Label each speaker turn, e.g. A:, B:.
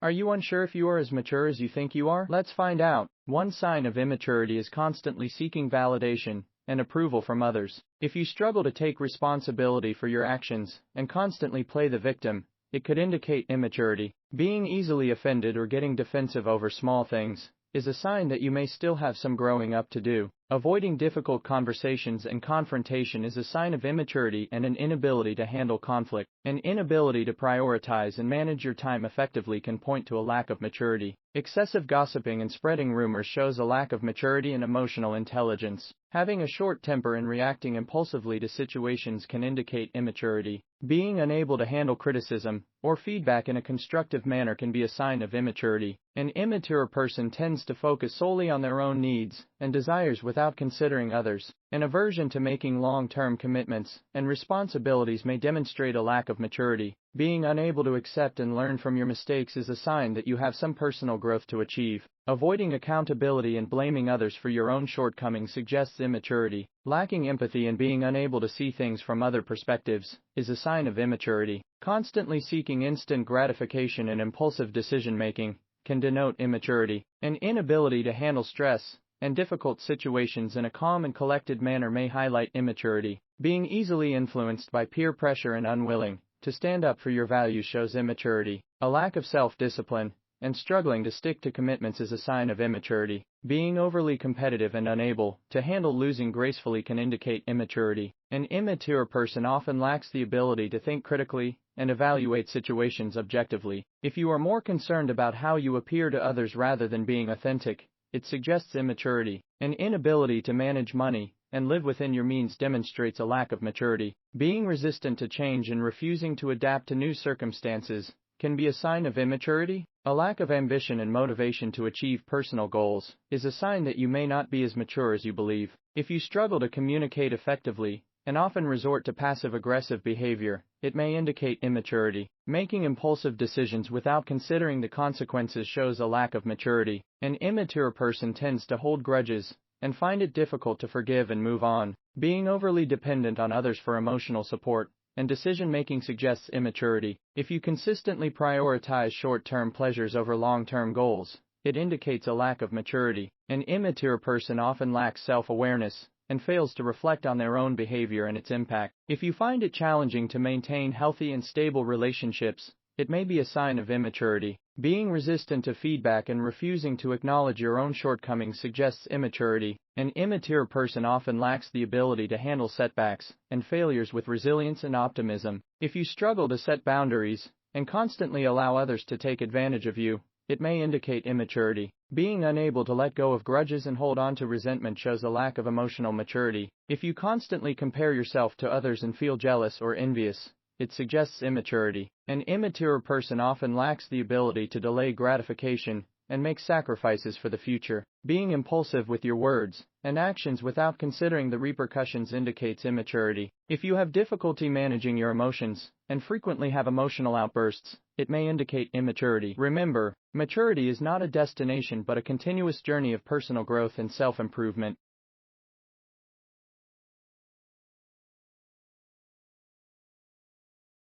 A: Are you unsure if you are as mature as you think you are? Let's find out. One sign of immaturity is constantly seeking validation and approval from others. If you struggle to take responsibility for your actions and constantly play the victim, it could indicate immaturity. Being easily offended or getting defensive over small things is a sign that you may still have some growing up to do. Avoiding difficult conversations and confrontation is a sign of immaturity and an inability to handle conflict. An inability to prioritize and manage your time effectively can point to a lack of maturity. Excessive gossiping and spreading rumors shows a lack of maturity and emotional intelligence. Having a short temper and reacting impulsively to situations can indicate immaturity. Being unable to handle criticism or feedback in a constructive manner can be a sign of immaturity. An immature person tends to focus solely on their own needs and desires without considering others. An aversion to making long-term commitments and responsibilities may demonstrate a lack of maturity. Being unable to accept and learn from your mistakes is a sign that you have some personal growth to achieve. Avoiding accountability and blaming others for your own shortcomings suggests immaturity. Lacking empathy and being unable to see things from other perspectives is a sign of immaturity. Constantly seeking instant gratification and impulsive decision-making can denote immaturity. An inability to handle stress and difficult situations in a calm and collected manner may highlight immaturity. Being easily influenced by peer pressure and unwilling to stand up for your values shows immaturity. A lack of self-discipline and struggling to stick to commitments is a sign of immaturity. Being overly competitive and unable to handle losing gracefully can indicate immaturity. An immature person often lacks the ability to think critically and evaluate situations objectively. If you are more concerned about how you appear to others rather than being authentic, it suggests immaturity. An inability to manage money and live within your means demonstrates a lack of maturity. Being resistant to change and refusing to adapt to new circumstances can be a sign of immaturity. A lack of ambition and motivation to achieve personal goals is a sign that you may not be as mature as you believe. If you struggle to communicate effectively and often resort to passive-aggressive behavior, it may indicate immaturity. Making impulsive decisions without considering the consequences shows a lack of maturity. An immature person tends to hold grudges and find it difficult to forgive and move on. Being overly dependent on others for emotional support and decision-making suggests immaturity. If you consistently prioritize short-term pleasures over long-term goals, it indicates a lack of maturity. An immature person often lacks self-awareness and fails to reflect on their own behavior and its impact. If you find it challenging to maintain healthy and stable relationships, it may be a sign of immaturity. Being resistant to feedback and refusing to acknowledge your own shortcomings suggests immaturity. An immature person often lacks the ability to handle setbacks and failures with resilience and optimism. If you struggle to set boundaries and constantly allow others to take advantage of you, it may indicate immaturity. Being unable to let go of grudges and hold on to resentment shows a lack of emotional maturity. If you constantly compare yourself to others and feel jealous or envious, it suggests immaturity. An immature person often lacks the ability to delay gratification and make sacrifices for the future. Being impulsive with your words and actions without considering the repercussions indicates immaturity. If you have difficulty managing your emotions and frequently have emotional outbursts, it may indicate immaturity. Remember, maturity is not a destination but a continuous journey of personal growth and self-improvement.